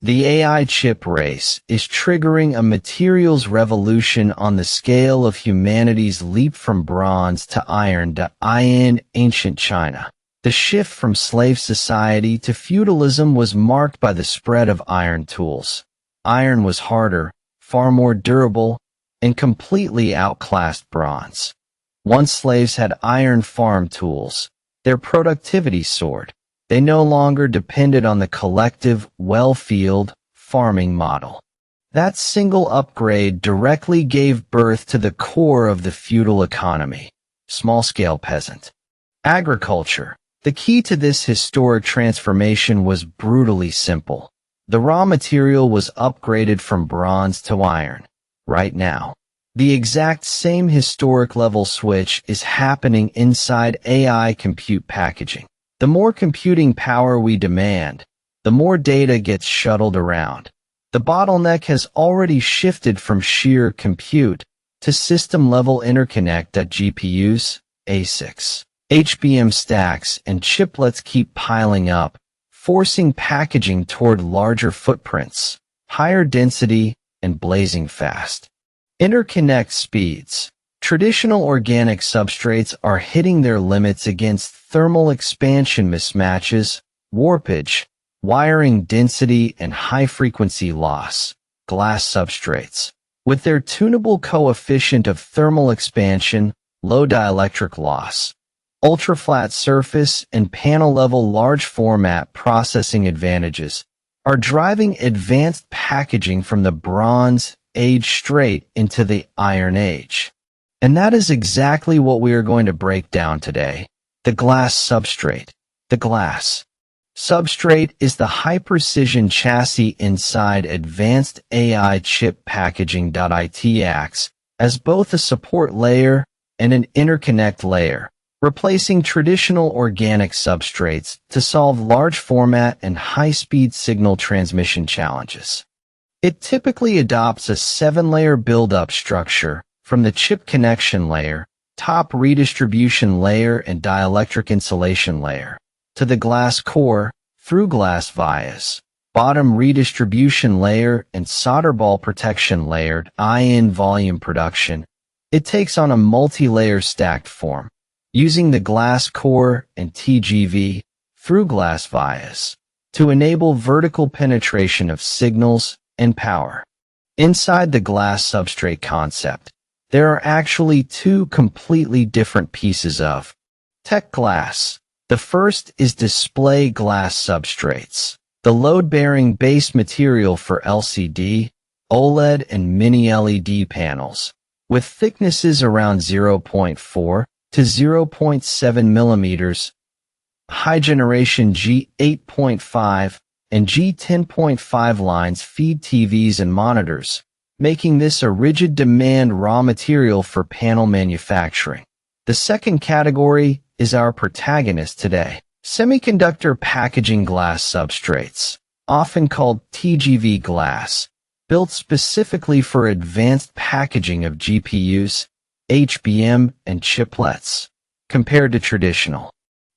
The AI chip race is triggering a materials revolution on the scale of humanity's leap from bronze to iron in ancient China. The shift from slave society to feudalism was marked by the spread of iron tools. Iron was harder, far more durable, and completely outclassed bronze. Once slaves had iron farm tools, their productivity soared. They no longer depended on the collective, well-field farming model. That single upgrade directly gave birth to the core of the feudal economy, small-scale peasant. Agriculture. The key to this historic transformation was brutally simple. The raw material was upgraded from bronze to iron. Right now, the exact same historic level switch is happening inside AI compute packaging. The more computing power we demand, the more data gets shuttled around. The bottleneck has already shifted from sheer compute to system-level interconnect at GPUs, ASICs. HBM stacks and chiplets keep piling up, forcing packaging toward larger footprints, higher density, and blazing fast. Interconnect speeds. Traditional organic substrates are hitting their limits against thermal expansion mismatches, warpage, wiring density, and high-frequency loss. Glass substrates. With their tunable coefficient of thermal expansion, low dielectric loss, ultra-flat surface, and panel-level large-format processing advantages, are driving advanced packaging from the Bronze Age straight into the Iron Age. And that is exactly what we are going to break down today. The glass substrate. The glass substrate is the high-precision chassis inside advanced AI chip packaging. It acts as both a support layer and an interconnect layer, replacing traditional organic substrates to solve large format and high-speed signal transmission challenges. It typically adopts a 7-layer build-up structure from the chip connection layer, top redistribution layer and dielectric insulation layer, to the glass core, through glass vias, bottom redistribution layer and solder ball protection layer. In volume production, it takes on a multi-layer stacked form, using the glass core and TGV through glass vias to enable vertical penetration of signals and power. Inside the glass substrate concept, there are actually two completely different pieces of tech glass. The first is display glass substrates, the load-bearing base material for LCD, OLED, and mini-LED panels, with thicknesses around 0.4 to 0.7 millimeters, high generation G8.5 and G10.5 lines feed TVs and monitors, making this a rigid demand raw material for panel manufacturing. The second category is our protagonist today. Semiconductor packaging glass substrates, often called TGV glass, built specifically for advanced packaging of GPUs, HBM, and chiplets. Compared to traditional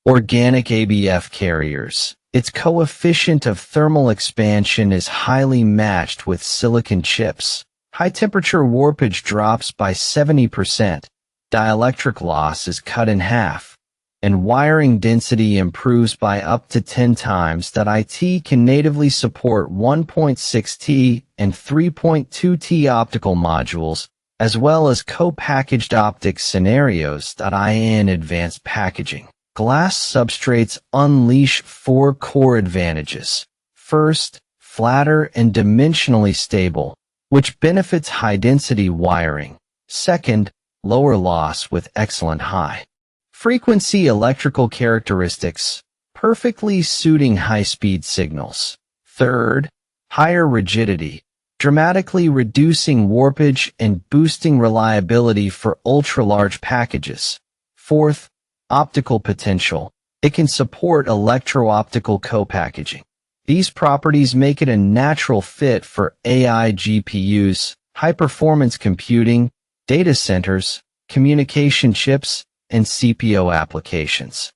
organic ABF carriers, its coefficient of thermal expansion is highly matched with silicon chips. High-temperature warpage drops by 70%, dielectric loss is cut in half, and wiring density improves by up to 10 times. It can natively support 1.6T and 3.2T optical modules, as well as co-packaged optics scenarios. In advanced packaging, glass substrates unleash 4 core advantages. First, flatter and dimensionally stable, which benefits high-density wiring. Second, lower loss with excellent high-frequency electrical characteristics, perfectly suiting high-speed signals. Third, higher rigidity, dramatically reducing warpage and boosting reliability for ultra-large packages. Fourth, optical potential. It can support electro-optical co-packaging. These properties make it a natural fit for AI GPUs, high-performance computing, data centers, communication chips, and CPO applications.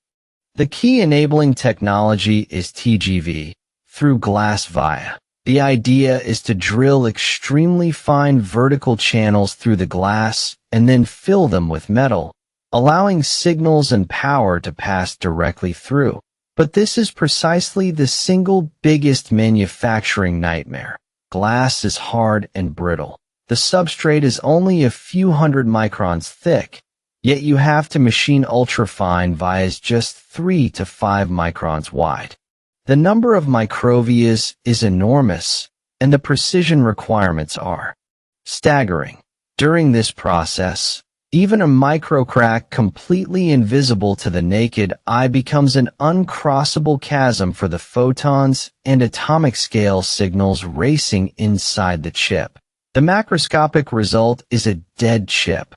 The key enabling technology is TGV, through glass via. The idea is to drill extremely fine vertical channels through the glass and then fill them with metal, allowing signals and power to pass directly through. But this is precisely the single biggest manufacturing nightmare. Glass is hard and brittle. The substrate is only a few hundred microns thick, yet you have to machine ultrafine vias just 3 to 5 microns wide. The number of microvias is enormous, and the precision requirements are staggering. During this process, even a microcrack completely invisible to the naked eye becomes an uncrossable chasm for the photons and atomic scale signals racing inside the chip. The macroscopic result is a dead chip.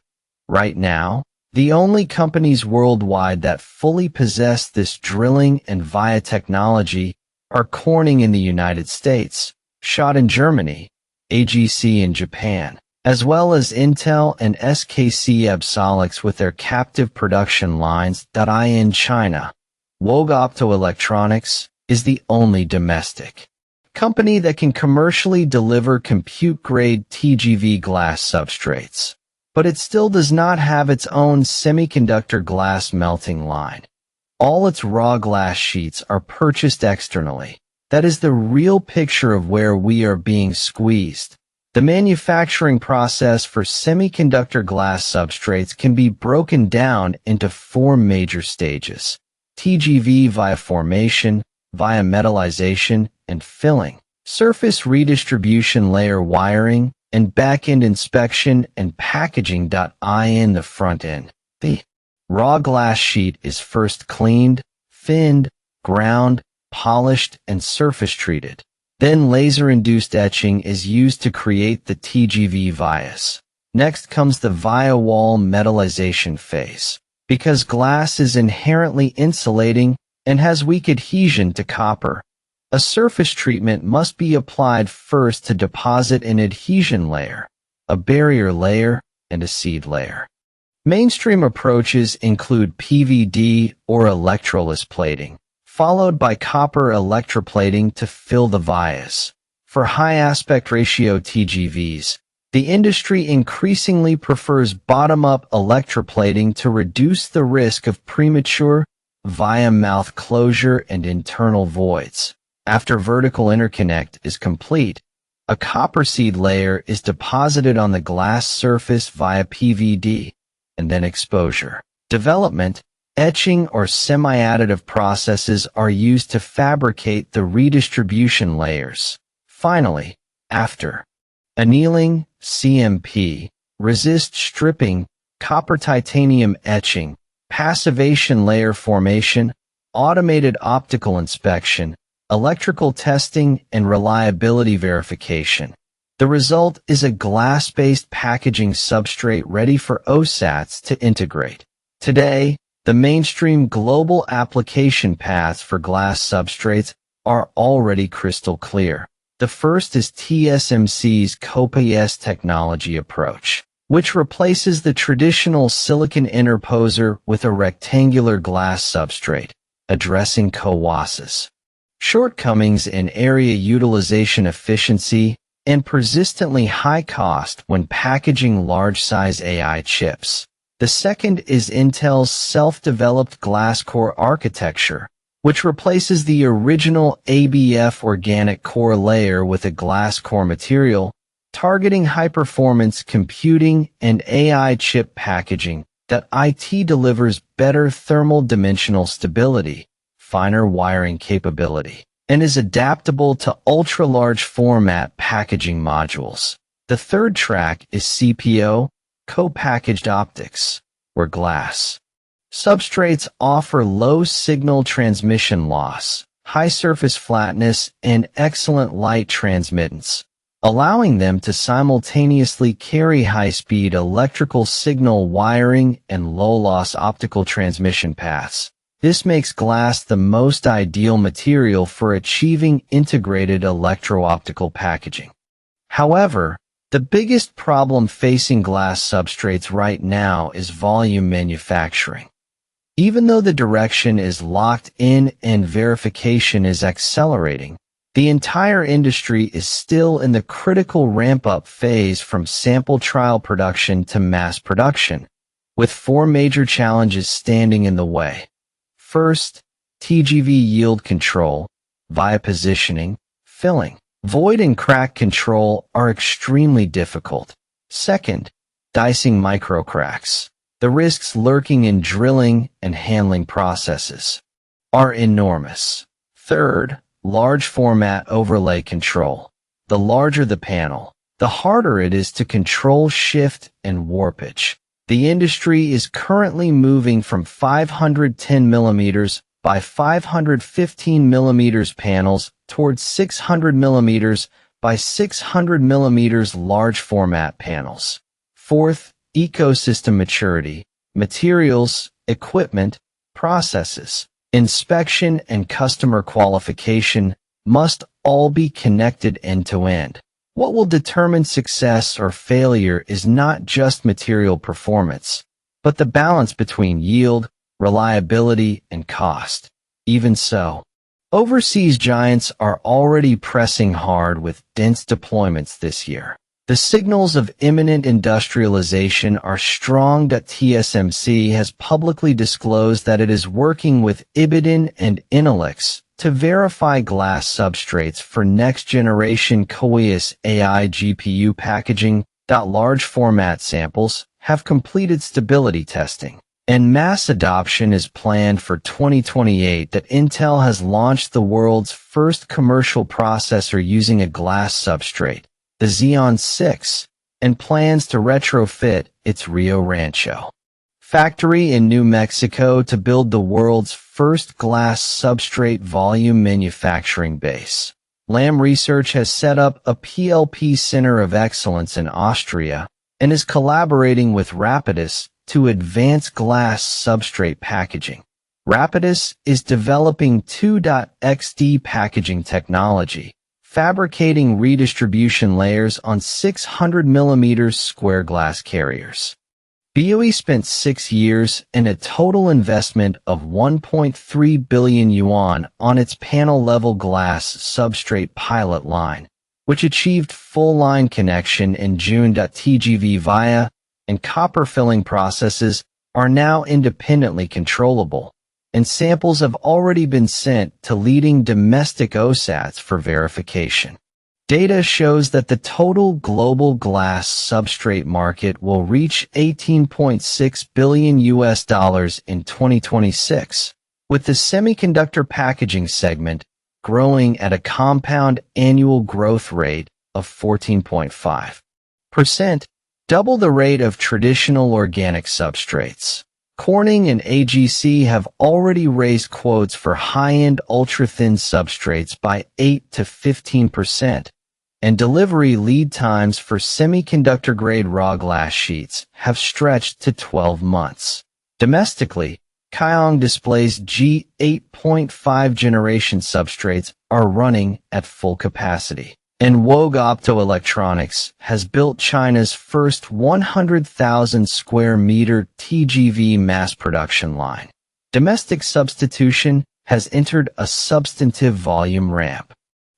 Right now, the only companies worldwide that fully possess this drilling and via technology are Corning in the United States, Schott in Germany, AGC in Japan, as well as Intel and SKC Absolix with their captive production lines. In China, Woge Optoelectronics is the only domestic company that can commercially deliver compute-grade TGV glass substrates, but it still does not have its own semiconductor glass melting line. All its raw glass sheets are purchased externally. That is the real picture of where we are being squeezed. The manufacturing process for semiconductor glass substrates can be broken down into 4 major stages: TGV via formation, via metallization and filling, surface redistribution layer wiring, and back-end inspection and packaging. In the front end, the raw glass sheet is first cleaned, thinned, ground, polished, and surface treated. Then laser-induced etching is used to create the TGV vias. Next comes the via wall metallization phase. Because glass is inherently insulating and has weak adhesion to copper, a surface treatment must be applied first to deposit an adhesion layer, a barrier layer, and a seed layer. Mainstream approaches include PVD or electroless plating, followed by copper electroplating to fill the vias. For high aspect ratio TGVs, the industry increasingly prefers bottom-up electroplating to reduce the risk of premature via mouth closure and internal voids. After vertical interconnect is complete, a copper seed layer is deposited on the glass surface via PVD, and then exposure. Development, etching, or semi-additive processes are used to fabricate the redistribution layers. Finally, after annealing, CMP, resist stripping, copper titanium etching, passivation layer formation, automated optical inspection, electrical testing, and reliability verification. The result is a glass-based packaging substrate ready for OSATs to integrate. Today, the mainstream global application paths for glass substrates are already crystal clear. The first is TSMC's CoPoS technology approach, which replaces the traditional silicon interposer with a rectangular glass substrate, addressing CoWoS's shortcomings in area utilization efficiency and persistently high cost when packaging large-size AI chips. The second is Intel's self-developed glass core architecture, which replaces the original ABF organic core layer with a glass core material, targeting high-performance computing and AI chip packaging. That IT delivers better thermal dimensional stability, finer wiring capability, and is adaptable to ultra-large format packaging modules. The third track is CPO, co-packaged optics, where glass substrates offer low signal transmission loss, high surface flatness, and excellent light transmittance, allowing them to simultaneously carry high-speed electrical signal wiring and low-loss optical transmission paths. This makes glass the most ideal material for achieving integrated electro-optical packaging. However, the biggest problem facing glass substrates right now is volume manufacturing. Even though the direction is locked in and verification is accelerating, The entire industry is still in the critical ramp-up phase from sample trial production to mass production, with four major challenges standing in the way. First, TGV yield control, via positioning, filling. Void and crack control are extremely difficult. Second, dicing microcracks. The risks lurking in drilling and handling processes are enormous. Third, large format overlay control. The larger the panel, the harder it is to control shift and warpage. The industry is currently moving from 510 mm by 515 mm panels towards 600 mm by 600 mm large format panels. Fourth, ecosystem maturity. Materials, equipment, processes, inspection, and customer qualification must all be connected end-to-end. What will determine success or failure is not just material performance, but the balance between yield, reliability, and cost. Even so, overseas giants are already pressing hard with dense deployments this year. The signals of imminent industrialization are strong. TSMC has publicly disclosed that it is working with Ibiden and Interconnects to verify glass substrates for next-generation CoPoS AI GPU packaging. Large format samples have completed stability testing, and mass adoption is planned for 2028. Intel has launched the world's first commercial processor using a glass substrate, the Xeon 6, and plans to retrofit its Rio Rancho factory in New Mexico to build the world's first glass substrate volume manufacturing base. Lam Research has set up a PLP Center of Excellence in Austria and is collaborating with Rapidus to advance glass substrate packaging. Rapidus is developing 2.XD packaging technology, fabricating redistribution layers on 600 mm square glass carriers. BOE spent 6 years and a total investment of 1.3 billion yuan on its panel-level glass substrate pilot line, which achieved full line connection in June. TGV via and copper filling processes are now independently controllable, and samples have already been sent to leading domestic OSATs for verification. Data shows that the total global glass substrate market will reach $18.6 billion in 2026, with the semiconductor packaging segment growing at a compound annual growth rate of 14.5%, double the rate of traditional organic substrates. Corning and AGC have already raised quotes for high-end ultra-thin substrates by 8 to 15%. And delivery lead times for semiconductor-grade raw glass sheets have stretched to 12 months. Domestically, Kyong Display's G8.5 generation substrates are running at full capacity, and Woge Optoelectronics has built China's first 100,000 square meter TGV mass production line. Domestic substitution has entered a substantive volume ramp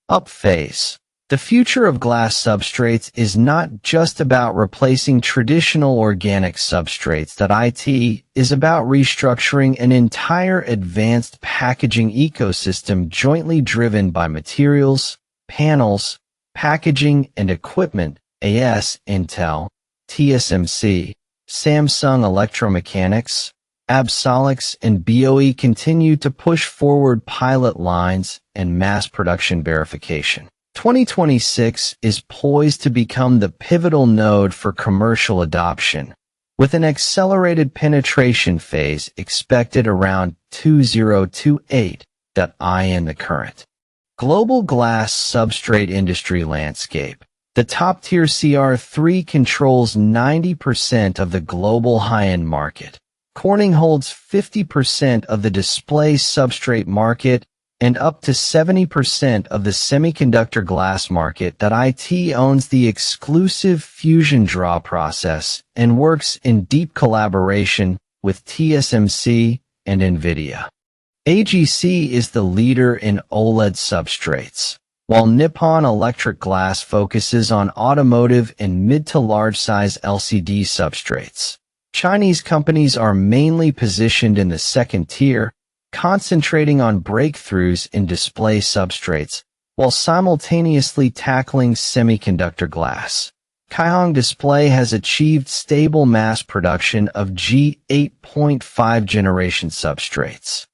up phase. The future of glass substrates is not just about replacing traditional organic substrates. It is about restructuring an entire advanced packaging ecosystem jointly driven by materials, panels, packaging, and equipment. AS, Intel, TSMC, Samsung Electromechanics, Absolix, and BOE continue to push forward pilot lines and mass production verification. 2026 is poised to become the pivotal node for commercial adoption, with an accelerated penetration phase expected around 2028. In the current global glass substrate industry landscape, the top-tier CR3 controls 90% of the global high-end market. Corning holds 50% of the display substrate market and up to 70% of the semiconductor glass market. IT owns the exclusive fusion draw process and works in deep collaboration with TSMC and NVIDIA. AGC is the leader in OLED substrates, while Nippon Electric Glass focuses on automotive and mid to large size LCD substrates. Chinese companies are mainly positioned in the second tier, concentrating on breakthroughs in display substrates, while simultaneously tackling semiconductor glass. Caihong Display has achieved stable mass production of G8.5 generation substrates.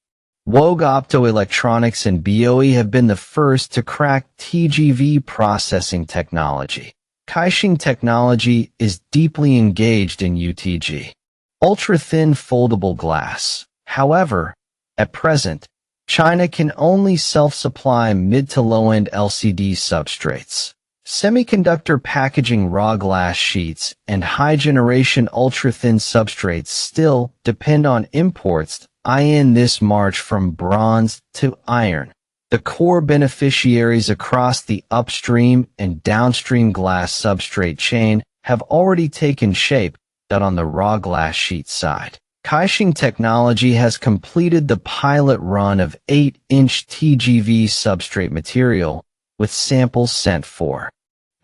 Woge Optoelectronics and BOE have been the first to crack TGV processing technology. Caixing technology is deeply engaged in UTG, ultra-thin foldable glass. However, at present, China can only self-supply mid to low-end LCD substrates. Semiconductor packaging raw glass sheets and high-generation ultra-thin substrates still depend on imports in this march from bronze to iron. The core beneficiaries across the upstream and downstream glass substrate chain have already taken shape that on the raw glass sheet side. Caixing technology has completed the pilot run of 8-inch TGV substrate material with samples sent for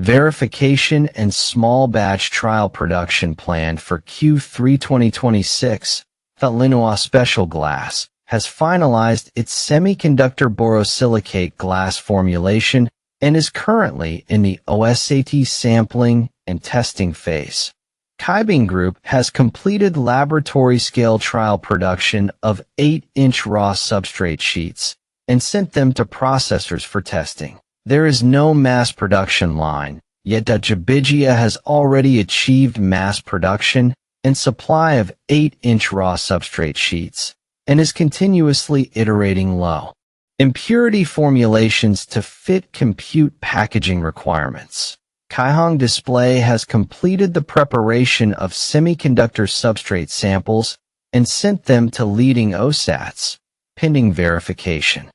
verification and small batch trial production planned for Q3 2026. Linhua Special Glass has finalized its semiconductor borosilicate glass formulation and is currently in the OSAT sampling and testing phase. Caibing Group has completed laboratory-scale trial production of 8-inch raw substrate sheets and sent them to processors for testing. There is no mass production line, yet Jabigia has already achieved mass production and supply of 8-inch raw substrate sheets, and is continuously iterating low impurity formulations to fit compute packaging requirements. Caihong Display has completed the preparation of semiconductor substrate samples and sent them to leading OSATs, pending verification.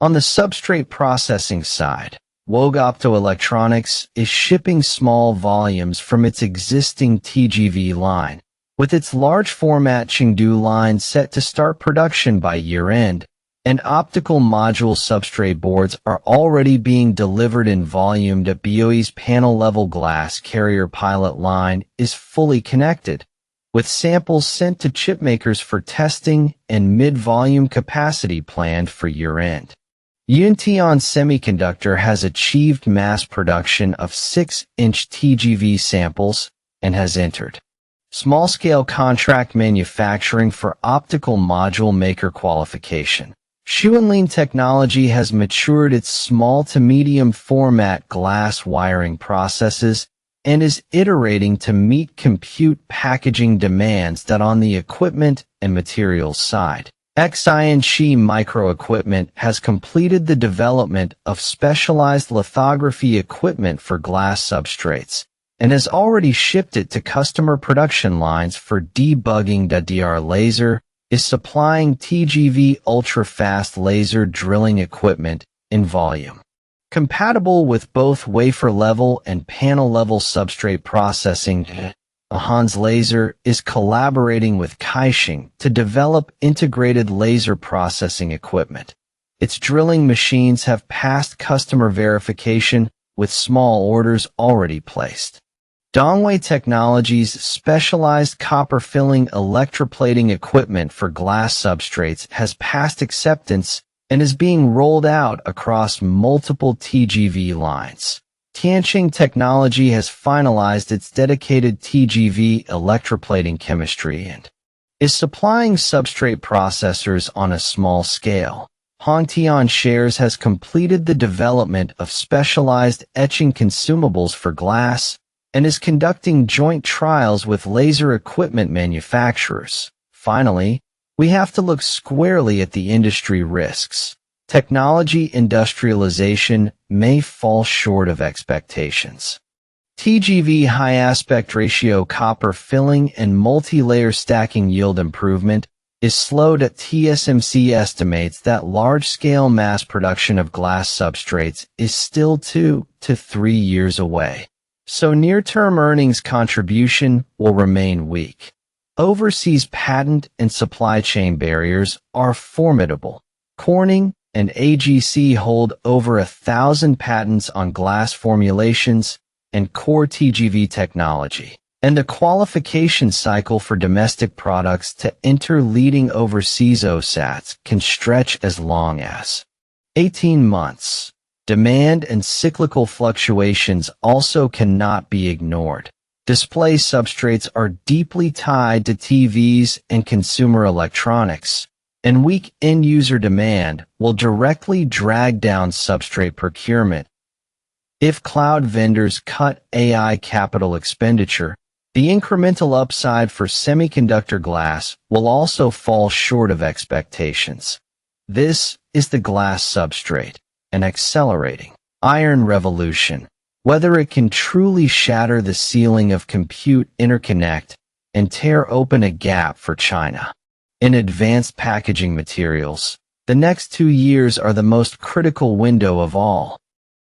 On the substrate processing side, Woge Optoelectronics is shipping small volumes from its existing TGV line, with its large format Chengdu line set to start production by year-end, and optical module substrate boards are already being delivered in volume. BOE's panel-level glass carrier pilot line is fully connected, with samples sent to chipmakers for testing and mid-volume capacity planned for year-end. Yuntian Semiconductor has achieved mass production of 6-inch TGV samples and has entered small-scale contract manufacturing for optical module maker qualification. Xuanlin Technology has matured its small to medium format glass wiring processes and is iterating to meet compute packaging demands that on the equipment and materials side. Xinchi Micro Equipment has completed the development of specialized lithography equipment for glass substrates and has already shipped it to customer production lines for debugging. DR Laser is supplying TGV ultra-fast laser drilling equipment in volume, compatible with both wafer-level and panel-level substrate processing. Hans Laser is collaborating with Caixing to develop integrated laser processing equipment. Its drilling machines have passed customer verification with small orders already placed. Dongwei Technologies' specialized copper filling electroplating equipment for glass substrates has passed acceptance and is being rolled out across multiple TGV lines. Tianqing Technology has finalized its dedicated TGV electroplating chemistry and is supplying substrate processors on a small scale. Hongtian Shares has completed the development of specialized etching consumables for glass and is conducting joint trials with laser equipment manufacturers. Finally, we have to look squarely at the industry risks. Technology industrialization may fall short of expectations. TGV high aspect ratio copper filling and multi-layer stacking yield improvement is slowed. TSMC estimates that large-scale mass production of glass substrates is still 2 to 3 years away, so near-term earnings contribution will remain weak. Overseas patent and supply chain barriers are formidable. Corning and AGC hold over 1,000 patents on glass formulations and core TGV technology. And the qualification cycle for domestic products to enter leading overseas OSATs can stretch as long as 18 months. Demand and cyclical fluctuations also cannot be ignored. Display substrates are deeply tied to TVs and consumer electronics, and weak end-user demand will directly drag down substrate procurement. If cloud vendors cut AI capital expenditure, the incremental upside for semiconductor glass will also fall short of expectations. This is the glass substrate, an accelerating iron revolution. Whether it can truly shatter the ceiling of compute interconnect and tear open a gap for China. In advanced packaging materials, the next 2 years are the most critical window of all.